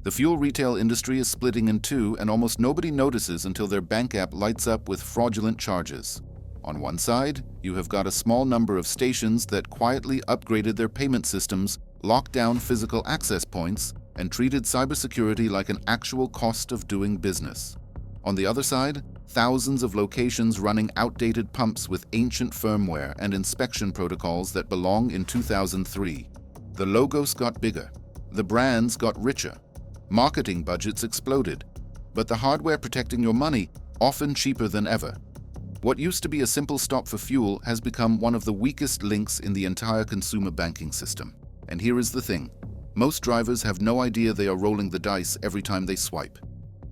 The fuel retail industry is splitting in two, and almost nobody notices until their bank app lights up with fraudulent charges. On one side, you have got a small number of stations that quietly upgraded their payment systems, locked down physical access points, and treated cybersecurity like an actual cost of doing business. On the other side, thousands of locations running outdated pumps with ancient firmware and inspection protocols that belong in 2003. The logos got bigger. The brands got richer. Marketing budgets exploded. But the hardware protecting your money, often cheaper than ever. What used to be a simple stop for fuel has become one of the weakest links in the entire consumer banking system. And here is the thing. Most drivers have no idea they are rolling the dice every time they swipe.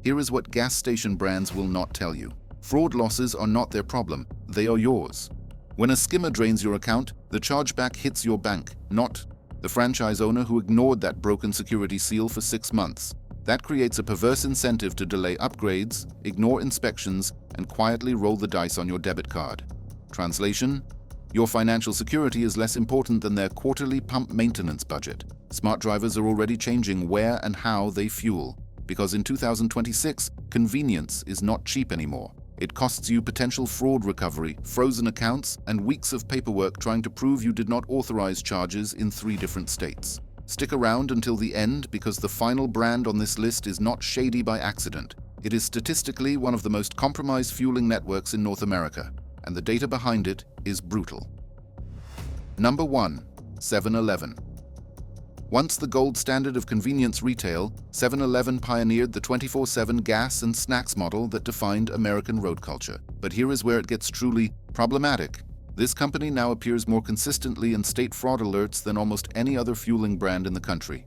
Here is what gas station brands will not tell you. Fraud losses are not their problem, they are yours. When a skimmer drains your account, the chargeback hits your bank, not the franchise owner who ignored that broken security seal for 6 months. That creates a perverse incentive to delay upgrades, ignore inspections, and quietly roll the dice on your debit card. Translation: your financial security is less important than their quarterly pump maintenance budget. Smart drivers are already changing where and how they fuel, because in 2026, convenience is not cheap anymore. It costs you potential fraud recovery, frozen accounts, and weeks of paperwork trying to prove you did not authorize charges in 3 different states. Stick around until the end, because the final brand on this list is not shady by accident. It is statistically one of the most compromised fueling networks in North America, and the data behind it is brutal. Number 1. 7-Eleven. Once the gold standard of convenience retail, 7-Eleven pioneered the 24/7 gas and snacks model that defined American road culture. But here is where it gets truly problematic. This company now appears more consistently in state fraud alerts than almost any other fueling brand in the country.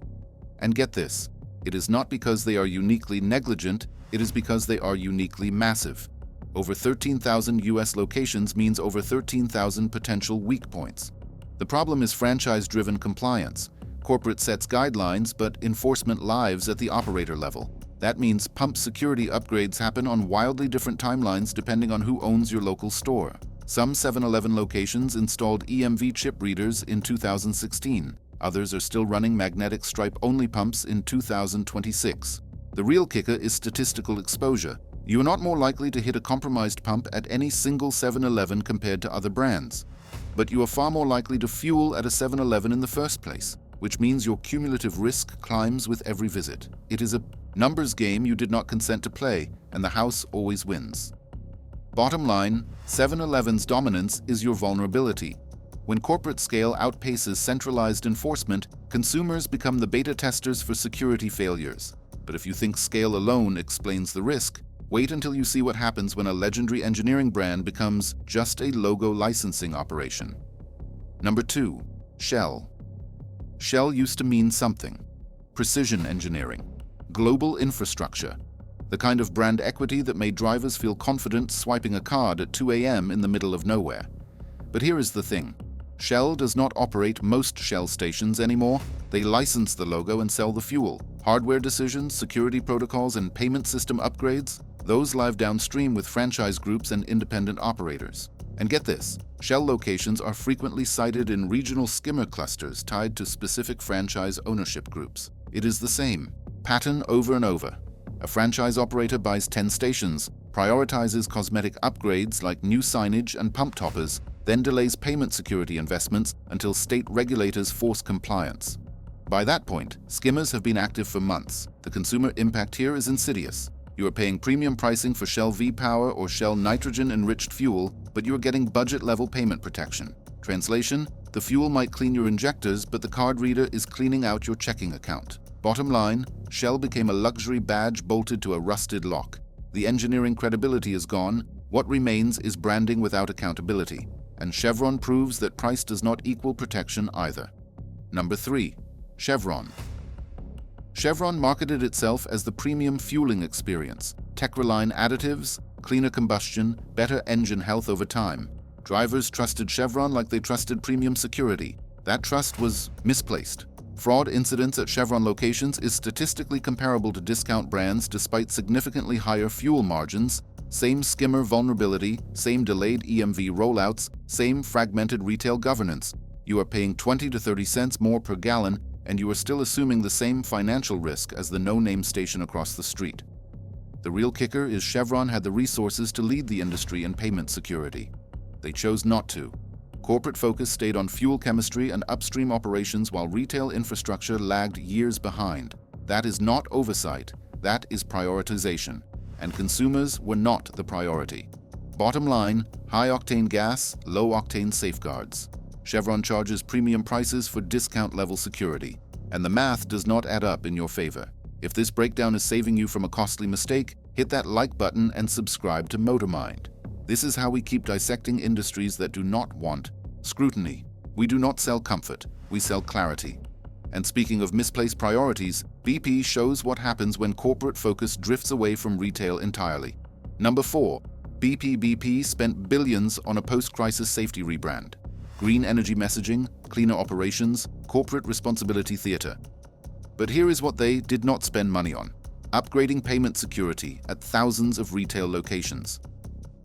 And get this, it is not because they are uniquely negligent, it is because they are uniquely massive. Over 13,000 US locations means over 13,000 potential weak points. The problem is franchise-driven compliance. Corporate sets guidelines, but enforcement lives at the operator level. That means pump security upgrades happen on wildly different timelines depending on who owns your local store. Some 7-Eleven locations installed EMV chip readers in 2016. Others are still running magnetic stripe-only pumps in 2026. The real kicker is statistical exposure. You are not more likely to hit a compromised pump at any single 7-Eleven compared to other brands. But you are far more likely to fuel at a 7-Eleven in the first place, which means your cumulative risk climbs with every visit. It is a numbers game you did not consent to play, and the house always wins. Bottom line, 7-Eleven's dominance is your vulnerability. When corporate scale outpaces centralized enforcement, consumers become the beta testers for security failures. But if you think scale alone explains the risk, wait until you see what happens when a legendary engineering brand becomes just a logo licensing operation. Number 2. Shell. Shell used to mean something. Precision engineering. Global infrastructure. The kind of brand equity that made drivers feel confident swiping a card at 2 a.m. in the middle of nowhere. But here is the thing. Shell does not operate most Shell stations anymore. They license the logo and sell the fuel. Hardware decisions, security protocols, and payment system upgrades, those live downstream with franchise groups and independent operators. And get this, Shell locations are frequently cited in regional skimmer clusters tied to specific franchise ownership groups. It is the same pattern over and over. A franchise operator buys 10 stations, prioritizes cosmetic upgrades like new signage and pump toppers, then delays payment security investments until state regulators force compliance. By that point, skimmers have been active for months. The consumer impact here is insidious. You are paying premium pricing for Shell V-Power or Shell nitrogen-enriched fuel, but you are getting budget-level payment protection. Translation: the fuel might clean your injectors, but the card reader is cleaning out your checking account. Bottom line, Shell became a luxury badge bolted to a rusted lock. The engineering credibility is gone. What remains is branding without accountability. And Chevron proves that price does not equal protection either. Number 3. Chevron. Chevron marketed itself as the premium fueling experience. Tech-reliant additives, cleaner combustion, better engine health over time. Drivers trusted Chevron like they trusted premium security. That trust was misplaced. Fraud incidents at Chevron locations is statistically comparable to discount brands despite significantly higher fuel margins, same skimmer vulnerability, same delayed EMV rollouts, same fragmented retail governance. You are paying 20 to 30 cents more per gallon, and you are still assuming the same financial risk as the no-name station across the street. The real kicker is Chevron had the resources to lead the industry in payment security. They chose not to. Corporate focus stayed on fuel chemistry and upstream operations while retail infrastructure lagged years behind. That is not oversight, that is prioritization. And consumers were not the priority. Bottom line, high-octane gas, low-octane safeguards. Chevron charges premium prices for discount-level security, and the math does not add up in your favor. If this breakdown is saving you from a costly mistake, hit that like button and subscribe to MotorMind. This is how we keep dissecting industries that do not want scrutiny. We do not sell comfort, we sell clarity. And speaking of misplaced priorities, BP shows what happens when corporate focus drifts away from retail entirely. Number 4. BP spent billions on a post-crisis safety rebrand. Green energy messaging, cleaner operations, corporate responsibility theater. But here is what they did not spend money on: upgrading payment security at thousands of retail locations.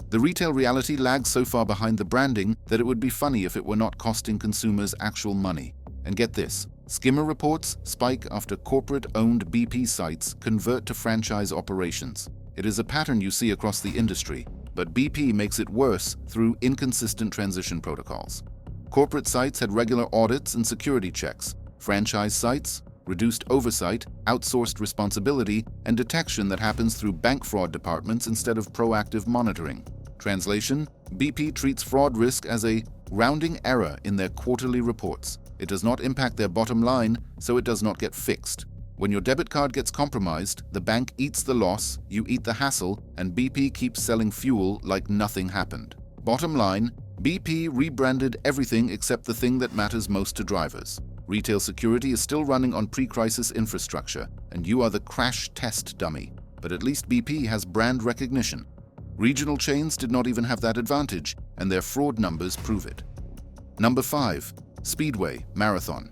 The retail reality lags so far behind the branding that it would be funny if it were not costing consumers actual money. And get this, Skimmer reports spike after corporate-owned BP sites convert to franchise operations. It is a pattern you see across the industry, but BP makes it worse through inconsistent transition protocols. Corporate sites had regular audits and security checks. Franchise sites, reduced oversight, outsourced responsibility, and detection that happens through bank fraud departments instead of proactive monitoring. Translation: BP treats fraud risk as a rounding error in their quarterly reports. It does not impact their bottom line, so it does not get fixed. When your debit card gets compromised, the bank eats the loss, you eat the hassle, and BP keeps selling fuel like nothing happened. Bottom line, BP rebranded everything except the thing that matters most to drivers. Retail security is still running on pre-crisis infrastructure, and you are the crash test dummy. But at least BP has brand recognition. Regional chains did not even have that advantage, and their fraud numbers prove it. Number 5. Speedway, Marathon.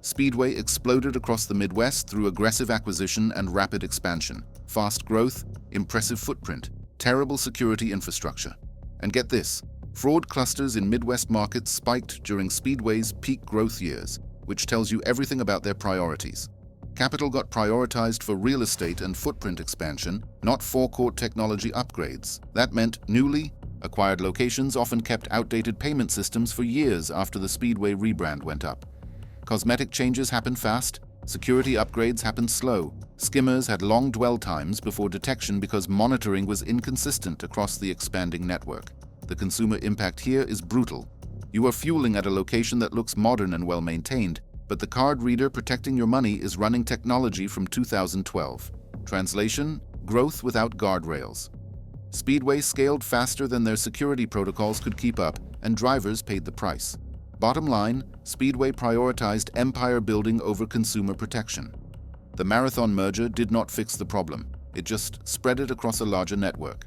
Speedway exploded across the Midwest through aggressive acquisition and rapid expansion. Fast growth, impressive footprint, terrible security infrastructure. And get this, fraud clusters in Midwest markets spiked during Speedway's peak growth years, which tells you everything about their priorities. Capital got prioritized for real estate and footprint expansion, not forecourt technology upgrades. That meant newly acquired locations often kept outdated payment systems for years after the Speedway rebrand went up. Cosmetic changes happened fast, security upgrades happened slow. Skimmers had long dwell times before detection because monitoring was inconsistent across the expanding network. The consumer impact here is brutal. You are fueling at a location that looks modern and well-maintained, but the card reader protecting your money is running technology from 2012. Translation: growth without guardrails. Speedway scaled faster than their security protocols could keep up, and drivers paid the price. Bottom line, Speedway prioritized empire building over consumer protection. The Marathon merger did not fix the problem. It just spread it across a larger network.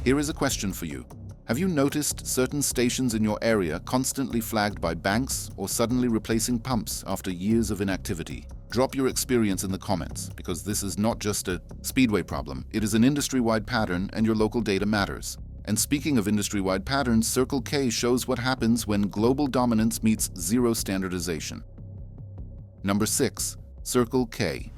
Here is a question for you. Have you noticed certain stations in your area constantly flagged by banks or suddenly replacing pumps after years of inactivity? Drop your experience in the comments, because this is not just a Speedway problem. It is an industry-wide pattern, and your local data matters. And speaking of industry-wide patterns, Circle K shows what happens when global dominance meets zero standardization. Number 6. Circle K.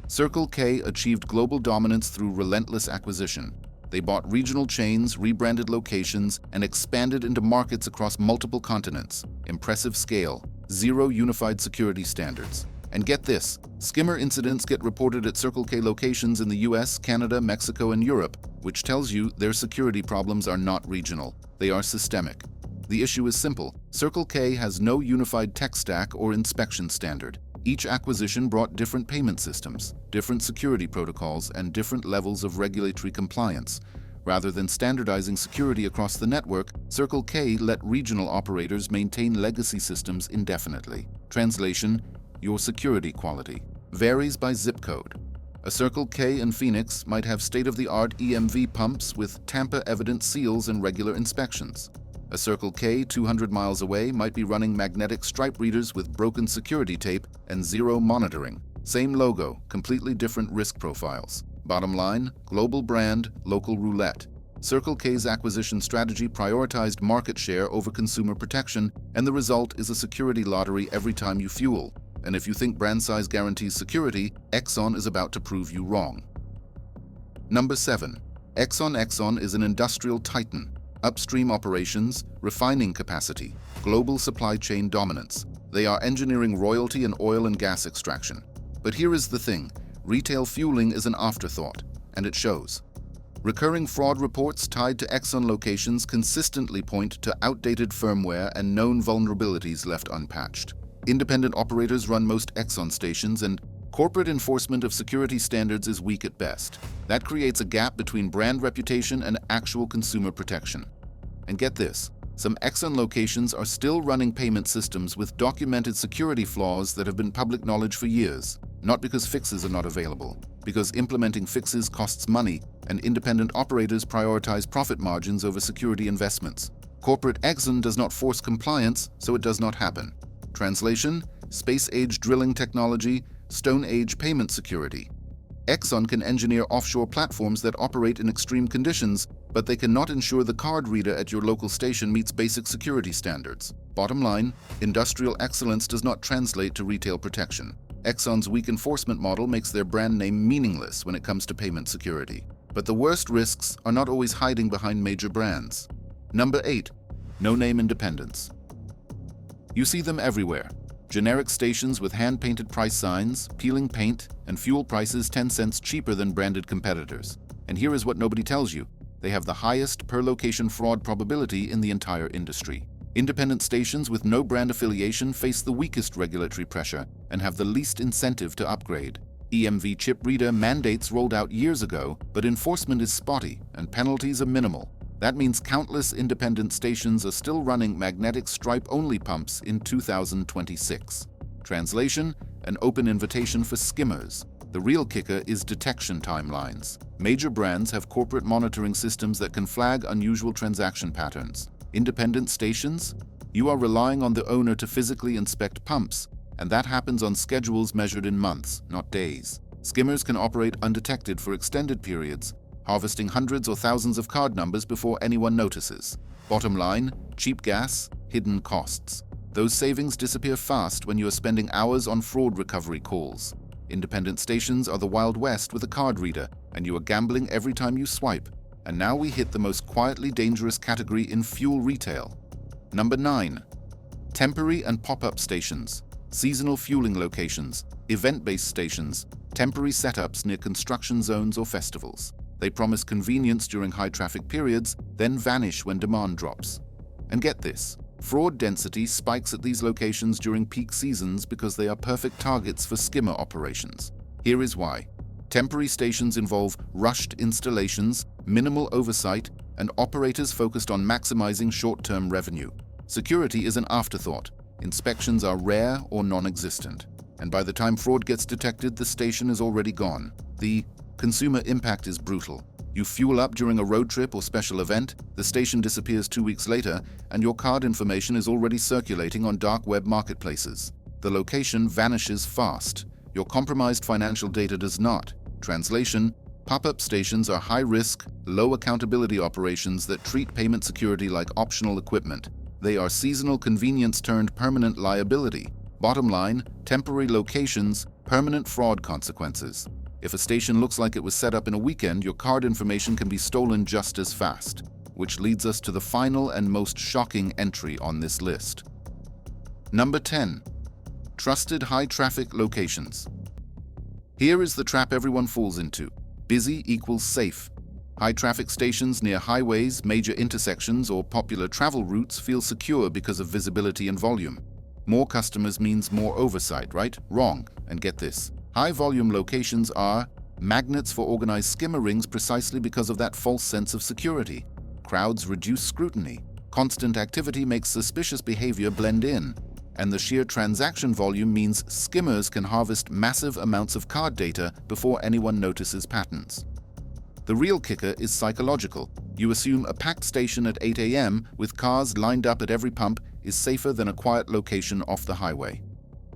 Circle K achieved global dominance through relentless acquisition. They bought regional chains, rebranded locations, and expanded into markets across multiple continents. Impressive scale, zero unified security standards. And get this, Skimmer incidents get reported at Circle K locations in the US, Canada, Mexico, and Europe, which tells you their security problems are not regional. They are systemic. The issue is simple. Circle K has no unified tech stack or inspection standard. Each acquisition brought different payment systems, different security protocols, and different levels of regulatory compliance. Rather than standardizing security across the network, Circle K let regional operators maintain legacy systems indefinitely. Translation: your security quality varies by zip code. A Circle K in Phoenix might have state-of-the-art EMV pumps with tamper-evident seals and regular inspections. A Circle K 200 miles away might be running magnetic stripe readers with broken security tape and zero monitoring. Same logo, completely different risk profiles. Bottom line, global brand, local roulette. Circle K's acquisition strategy prioritized market share over consumer protection, and the result is a security lottery every time you fuel. And if you think brand size guarantees security, Exxon is about to prove you wrong. Number 7. Exxon is an industrial titan. Upstream operations, refining capacity, global supply chain dominance. They are engineering royalty and oil and gas extraction. But here is the thing, retail fueling is an afterthought, and it shows. Recurring fraud reports tied to Exxon locations consistently point to outdated firmware and known vulnerabilities left unpatched. Independent operators run most Exxon stations, and corporate enforcement of security standards is weak at best. That creates a gap between brand reputation and actual consumer protection. And get this, some Exxon locations are still running payment systems with documented security flaws that have been public knowledge for years, not because fixes are not available, because implementing fixes costs money and independent operators prioritize profit margins over security investments. Corporate Exxon does not force compliance, so it does not happen. Translation: space-age drilling technology, Stone-age payment security. Exxon can engineer offshore platforms that operate in extreme conditions, but they cannot ensure the card reader at your local station meets basic security standards. Bottom line, industrial excellence does not translate to retail protection. Exxon's weak enforcement model makes their brand name meaningless when it comes to payment security. But the worst risks are not always hiding behind major brands. Number 8. No-name independence. You see them everywhere. Generic stations with hand-painted price signs, peeling paint, and fuel prices 10 cents cheaper than branded competitors. And here is what nobody tells you. They have the highest per-location fraud probability in the entire industry. Independent stations with no brand affiliation face the weakest regulatory pressure and have the least incentive to upgrade. EMV chip reader mandates rolled out years ago, but enforcement is spotty and penalties are minimal. That means countless independent stations are still running magnetic stripe-only pumps in 2026. Translation: an open invitation for skimmers. The real kicker is detection timelines. Major brands have corporate monitoring systems that can flag unusual transaction patterns. Independent stations? You are relying on the owner to physically inspect pumps, and that happens on schedules measured in months, not days. Skimmers can operate undetected for extended periods, harvesting hundreds or thousands of card numbers before anyone notices. Bottom line, cheap gas, hidden costs. Those savings disappear fast when you are spending hours on fraud recovery calls. Independent stations are the Wild West with a card reader, and you are gambling every time you swipe. And now we hit the most quietly dangerous category in fuel retail. Number 9. Temporary and pop-up stations. Seasonal fueling locations, event-based stations, temporary setups near construction zones or festivals. They promise convenience during high-traffic periods, then vanish when demand drops. And get this, fraud density spikes at these locations during peak seasons because they are perfect targets for skimmer operations. Here is why. Temporary stations involve rushed installations, minimal oversight, and operators focused on maximizing short-term revenue. Security is an afterthought. Inspections are rare or non-existent. And by the time fraud gets detected, the station is already gone. The consumer impact is brutal. You fuel up during a road trip or special event, the station disappears 2 weeks later, and your card information is already circulating on dark web marketplaces. The location vanishes fast. Your compromised financial data does not. Translation: pop-up stations are high-risk, low-accountability operations that treat payment security like optional equipment. They are seasonal convenience turned permanent liability. Bottom line, temporary locations, permanent fraud consequences. If a station looks like it was set up in a weekend, your card information can be stolen just as fast. Which leads us to the final and most shocking entry on this list. Number 10. Trusted high-traffic locations. Here is the trap everyone falls into. Busy equals safe. High-traffic stations near highways, major intersections, or popular travel routes feel secure because of visibility and volume. More customers means more oversight, right? Wrong. And get this. High-volume locations are magnets for organized skimmer rings precisely because of that false sense of security. Crowds reduce scrutiny. Constant activity makes suspicious behavior blend in. And the sheer transaction volume means skimmers can harvest massive amounts of card data before anyone notices patterns. The real kicker is psychological. You assume a packed station at 8 a.m. with cars lined up at every pump is safer than a quiet location off the highway.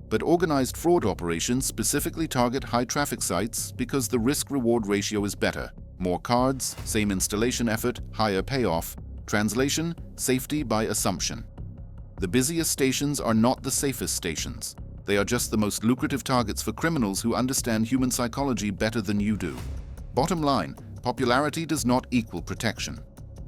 But organized fraud operations specifically target high-traffic sites because the risk-reward ratio is better. More cards, same installation effort, higher payoff. Translation: safety by assumption. The busiest stations are not the safest stations. They are just the most lucrative targets for criminals who understand human psychology better than you do. Bottom line, popularity does not equal protection.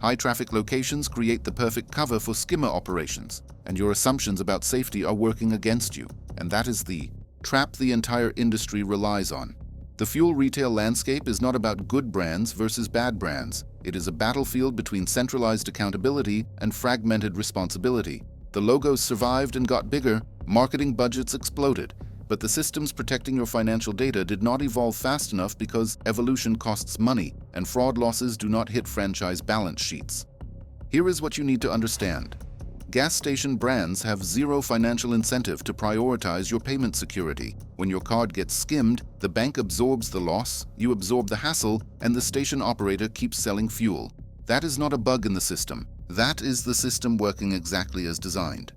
High-traffic locations create the perfect cover for skimmer operations, and your assumptions about safety are working against you. And that is the trap the entire industry relies on. The fuel retail landscape is not about good brands versus bad brands. It is a battlefield between centralized accountability and fragmented responsibility. The logos survived and got bigger, marketing budgets exploded, but the systems protecting your financial data did not evolve fast enough because evolution costs money, and fraud losses do not hit franchise balance sheets. Here is what you need to understand. Gas station brands have zero financial incentive to prioritize your payment security. When your card gets skimmed, the bank absorbs the loss, you absorb the hassle, and the station operator keeps selling fuel. That is not a bug in the system. That is the system working exactly as designed.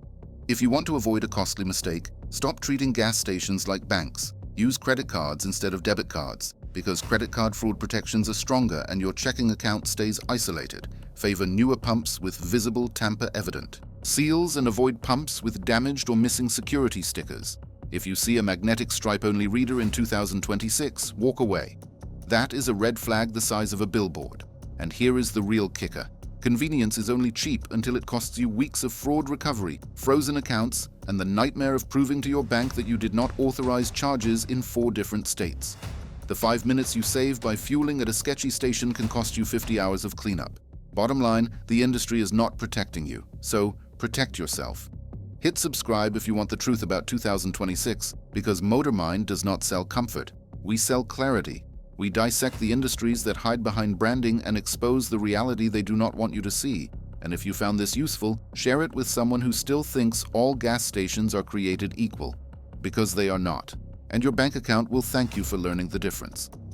If you want to avoid a costly mistake, stop treating gas stations like banks. Use credit cards instead of debit cards, because credit card fraud protections are stronger and your checking account stays isolated. Favor newer pumps with visible tamper evident seals and avoid pumps with damaged or missing security stickers. If you see a magnetic stripe-only reader in 2026, walk away. That is a red flag the size of a billboard. And here is the real kicker. Convenience is only cheap until it costs you weeks of fraud recovery, frozen accounts, and the nightmare of proving to your bank that you did not authorize charges in 4 different states. The 5 minutes you save by fueling at a sketchy station can cost you 50 hours of cleanup. Bottom line, the industry is not protecting you, so protect yourself. Hit subscribe if you want the truth about 2026, because MotorMind does not sell comfort. We sell clarity. We dissect the industries that hide behind branding and expose the reality they do not want you to see. And if you found this useful, share it with someone who still thinks all gas stations are created equal, because they are not. And your bank account will thank you for learning the difference.